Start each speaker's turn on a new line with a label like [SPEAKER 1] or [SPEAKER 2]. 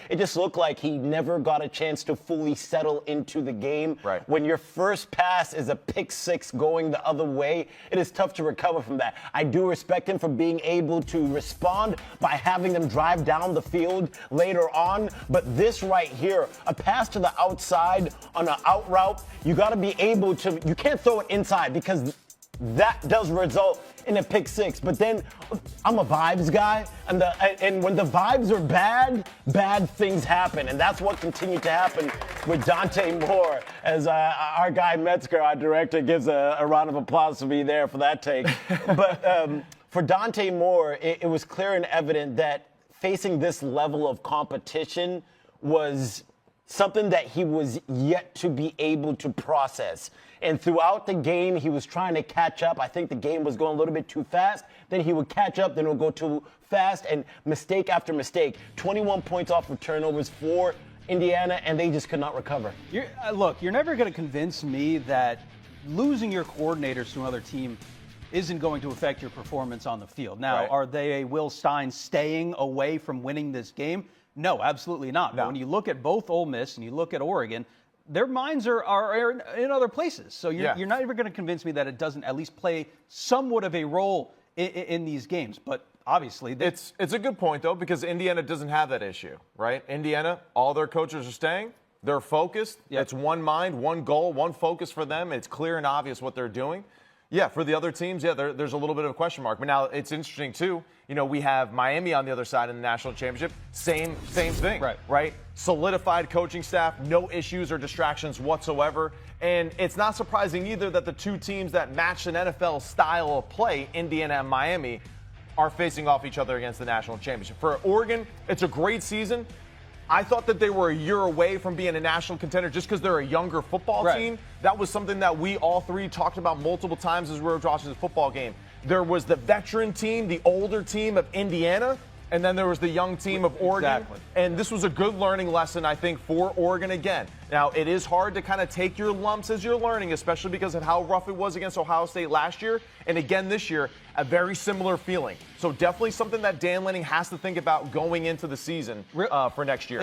[SPEAKER 1] it just looked like he never got a chance to fully settle into the game.
[SPEAKER 2] Right.
[SPEAKER 1] When your first pass is a pick six going the other way, it is tough to recover from that. I do respect him for being able to respond by having them drive down the field later on, but this right here, a pass to the outside on an out route, you got to be able to, you can't throw it inside because that does result in a pick six. But then I'm a vibes guy, and when the vibes are bad, bad things happen. And that's what continued to happen with Dante Moore, as our guy Metzger, our director, gives a round of applause to me there for that take. But for Dante Moore, it was clear and evident that facing this level of competition was something that he was yet to be able to process. And throughout the game, he was trying to catch up. I think the game was going a little bit too fast. Then he would catch up, then it would go too fast, and mistake after mistake. 21 points off of turnovers for Indiana, and they just could not recover.
[SPEAKER 3] Look, you're never going to convince me that losing your coordinators to another team isn't going to affect your performance on the field. Now,
[SPEAKER 2] Right.
[SPEAKER 3] Are they a Will Stein staying away from winning this game? No, absolutely not.
[SPEAKER 2] No.
[SPEAKER 3] But when you look at both Ole Miss and you look at Oregon, their minds are in other places. So you're not even going to convince me that it doesn't at least play somewhat of a role in these games. But obviously,
[SPEAKER 2] It's a good point, though, because Indiana doesn't have that issue, right? Indiana, all their coaches are staying. They're focused.
[SPEAKER 3] Yep.
[SPEAKER 2] It's one mind, one goal, one focus for them. It's clear and obvious what they're doing. Yeah, for the other teams, there's a little bit of a question mark. But now it's interesting, too. You know, we have Miami on the other side in the national championship. Same thing, right? Solidified coaching staff, no issues or distractions whatsoever. And it's not surprising either that the two teams that match an NFL style of play, Indiana and Miami, are facing off each other against the national championship. For Oregon, it's a great season. I thought that they were a year away from being a national contender just because they're a younger football team. That was something that we all three talked about multiple times as we were watching the football game. There was the veteran team, the older team of Indiana, and then there was the young team of Oregon.
[SPEAKER 3] Exactly.
[SPEAKER 2] And this was a good learning lesson, I think, for Oregon again. Now, it is hard to kind of take your lumps as you're learning, especially because of how rough it was against Ohio State last year. And again this year, a very similar feeling. So definitely something that Dan Lanning has to think about going into the season for next year.